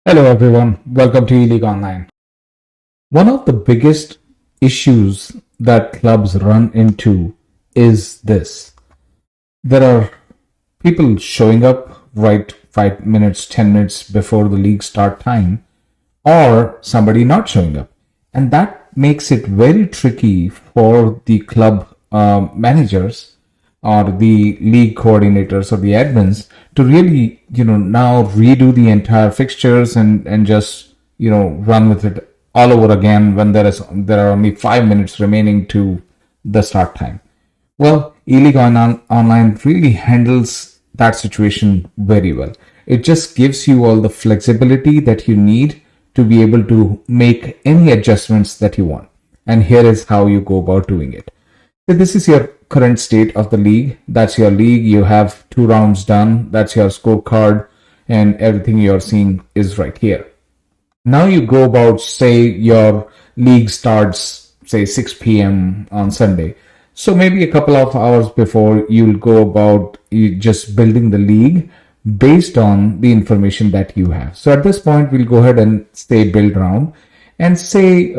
Hello everyone, welcome to eleague online. One of the biggest issues that clubs run into is this. There are people showing up right 5 minutes, 10 minutes before the league start time, or somebody not showing up. And that makes it very tricky for the club managers or the league coordinators or the admins to really, now redo the entire fixtures and just, run with it all over again when there are only 5 minutes remaining to the start time. Well, Online really handles that situation very well. It just gives you all the flexibility that you need to be able to make any adjustments that you want. And here is how you go about doing it. So this is your current state of the league. That's your league. You have 2 rounds done. That's your scorecard, and everything you're seeing is right here. Now you go about, say, your league starts, say, 6 p.m. on Sunday. So maybe a couple of hours before, you'll go about just building the league based on the information that you have. So at this point, we'll go ahead and say build round and say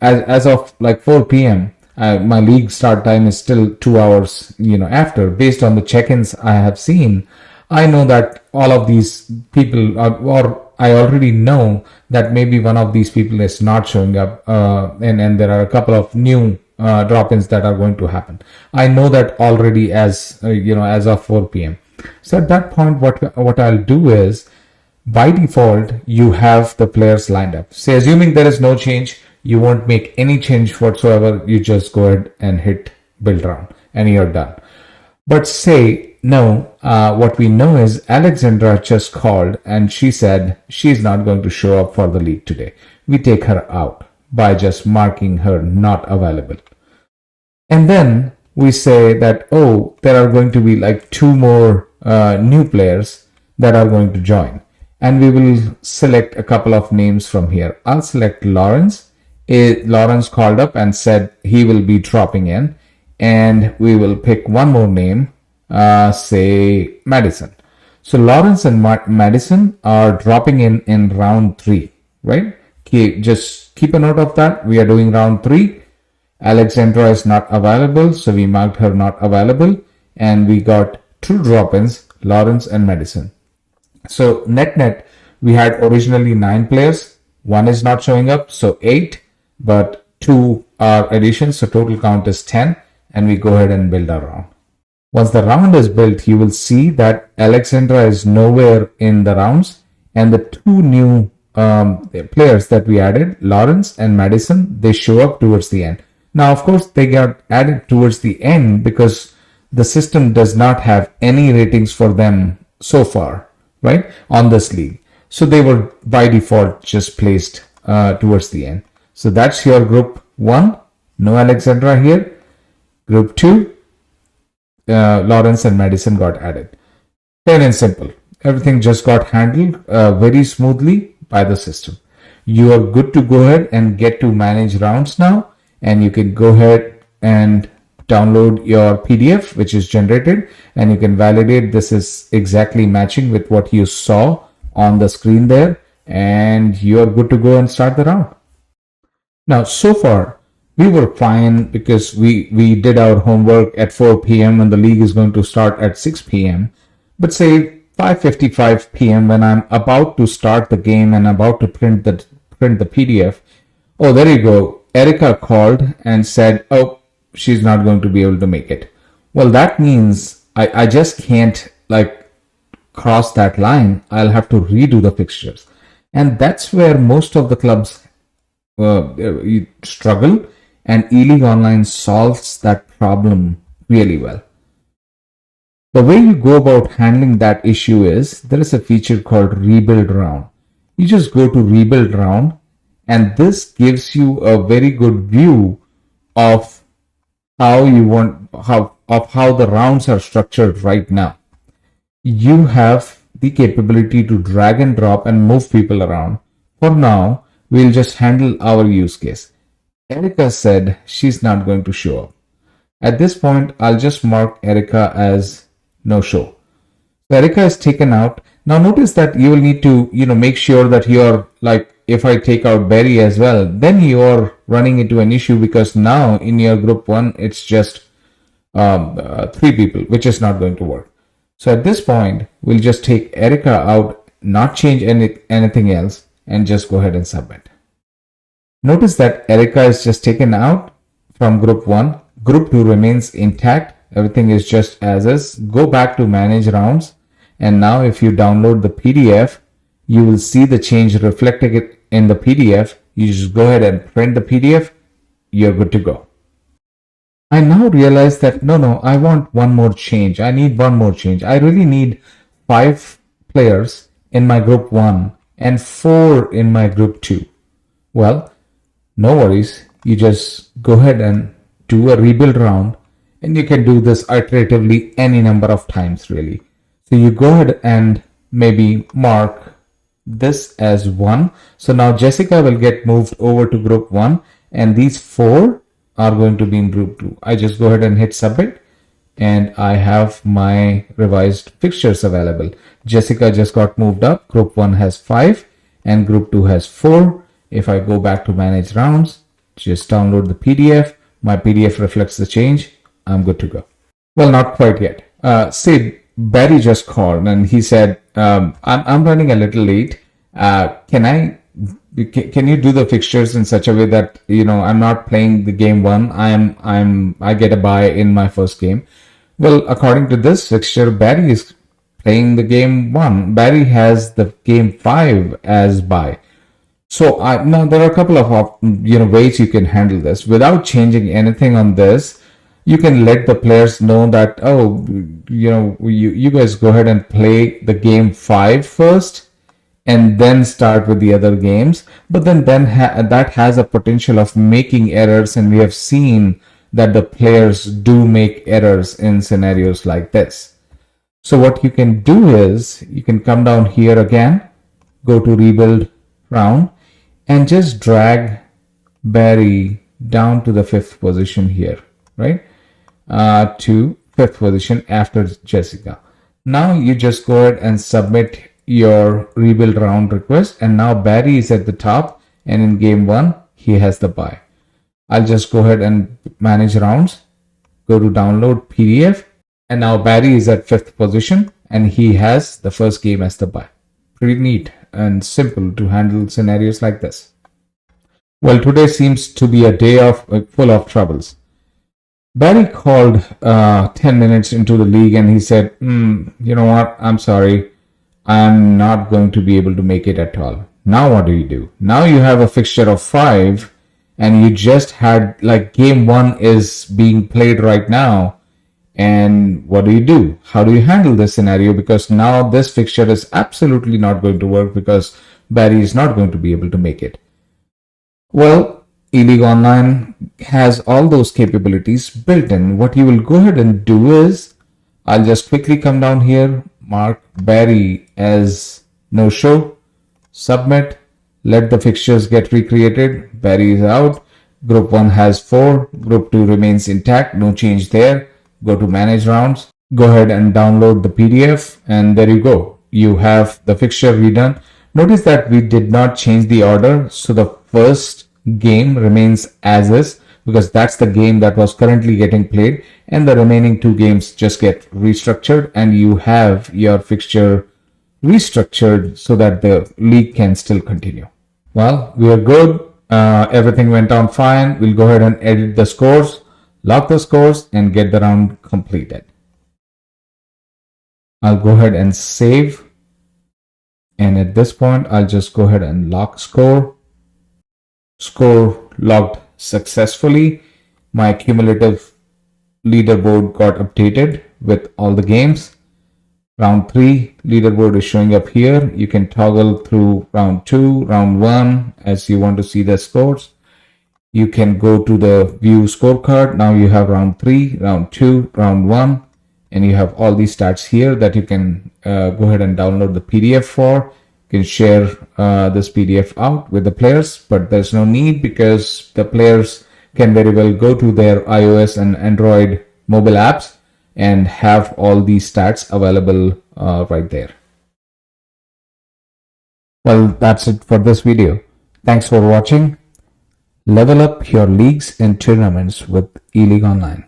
as of like 4 p.m. My league start time is still 2 hours, after. Based on the check-ins I have seen, I know that all of these people, or I already know that maybe one of these people is not showing up, and there are a couple of new drop-ins that are going to happen. I know that already as of 4 p.m. So at that point, what I'll do is, by default, you have the players lined up. Say, assuming there is no change, you won't make any change whatsoever. You just go ahead and hit build round and you're done. But say, no, what we know is Alexandra just called and she said she's not going to show up for the league today. We take her out by just marking her not available. And then we say that, oh, there are going to be like 2 more new players that are going to join. And we will select a couple of names from here. I'll select Lawrence. Lawrence called up and said he will be dropping in. And we will pick one more name, say Madison. So Lawrence and Madison are dropping in round 3, right? Just keep a note of that. We are doing round 3. Alexandra is not available, so we marked her not available. And we got 2 drop-ins, Lawrence and Madison. So net, we had originally 9 players. 1 is not showing up, so 8, but 2 are additions, so total count is 10, and we go ahead and build our round. Once the round is built, you will see that Alexandra is nowhere in the rounds, and the 2 new players that we added, Lawrence and Madison, they show up towards the end. Now, of course, they got added towards the end because the system does not have any ratings for them so far, right, on this league. So they were by default just placed towards the end. So that's your group 1. No Alexandra here. Group 2, Lawrence and Madison got added. Plain and simple. Everything just got handled very smoothly by the system. You are good to go ahead and get to manage rounds now. And you can go ahead and download your PDF, which is generated, and you can validate this is exactly matching with what you saw on the screen there, and you're good to go and start the round. Now, so far, we were fine because we did our homework at 4 p.m. and the league is going to start at 6 p.m. But say 5:55 p.m. when I'm about to start the game and about to print the PDF, oh, there you go. Erica called and said, oh, she's not going to be able to make it. Well, that means I just can't cross that line. I'll have to redo the fixtures. And that's where most of the clubs struggle, and eleague Online solves that problem really well. The way you go about handling that issue is there is a feature called rebuild round. You just go to rebuild round, and this gives you a very good view of how the rounds are structured right now. You have the capability to drag and drop and move people around. For now, we'll just handle our use case. Erica said she's not going to show up. At this point, I'll just mark Erica as no show. So Erica is taken out. Now notice that you will need to, make sure that you're like, if I take out Barry as well, then you're running into an issue because now in your group one, it's just three people, which is not going to work. So at this point, we'll just take Erica out, not change anything else, and just go ahead and submit. Notice that Erica is just taken out from group 1. Group 2 remains intact. Everything is just as is. Go back to manage rounds. And now if you download the PDF, you will see the change reflected in the PDF. You just go ahead and print the PDF. You're good to go. I now realize that no, I want one more change. I need one more change. I really need 5 players in my group 1 and 4 in my group 2. Well, no worries. You just go ahead and do a rebuild round, and you can do this iteratively any number of times really. So you go ahead and maybe mark this as 1. So now Jessica will get moved over to group 1, and these 4 are going to be in group 2. I just go ahead and hit submit, and I have my revised fixtures available. Jessica just got moved up. Group 1 has 5 and group 2 has 4. If I go back to manage rounds, just download the PDF. My PDF reflects the change. I'm good to go. Well, not quite yet. Say Barry just called and he said, I'm running a little late. Can you do the fixtures in such a way that I'm not playing the game 1, I get a bye in my first game? Well, according to this fixture, Barry is playing the game 1. Barry has the game 5 as bye. So now there are a couple of ways you can handle this without changing anything on this. You can let the players know that you guys go ahead and play the game 5 first, and then start with the other games. But then that has a potential of making errors, and we have seen that the players do make errors in scenarios like this. So what you can do is you can come down here again, go to rebuild round, and just drag Barry down to the 5th position here, right? To 5th position after Jessica. Now you just go ahead and submit your rebuild round request, and now Barry is at the top, and in game 1 he has the bye. I'll just go ahead and manage rounds, go to download PDF, and now Barry is at 5th position and he has the first game as the bye. Pretty neat and simple to handle scenarios like this. Well, today seems to be a day full of troubles. Barry called 10 minutes into the league and he said, you know what, I'm sorry, I'm not going to be able to make it at all. Now what do? Now you have a fixture of 5 and you just had, like, game 1 is being played right now. And what do? How do you handle this scenario? Because now this fixture is absolutely not going to work because Barry is not going to be able to make it. Well, eleagueonline has all those capabilities built in. What you will go ahead and do is, I'll just quickly come down here, mark Barry as no show, submit, let the fixtures get recreated. Barry is out. Group 1 has 4, group 2 remains intact, no change there. Go to manage rounds, go ahead and download the PDF, and there you go. You have the fixture redone. Notice that we did not change the order, so the first game remains as is because that's the game that was currently getting played, and the remaining 2 games just get restructured, and you have your fixture restructured so that the league can still continue. Well, we are good. Everything went on fine. We'll go ahead and edit the scores, lock the scores, and get the round completed. I'll go ahead and save. And at this point, I'll just go ahead and lock score. Score logged successfully. My cumulative leaderboard got updated with all the games. Round 3 leaderboard is showing up here. You can toggle through round 2, round 1 as you want to see the scores. You can go to the view scorecard. Now you have round 3, round 2, round 1, and you have all these stats here that you can go ahead and download the PDF for. You can share this PDF out with the players, but there's no need because the players can very well go to their iOS and Android mobile apps and have all these stats available right there. Well, that's it for this video. Thanks for watching. Level up your leagues and tournaments with eLeague Online.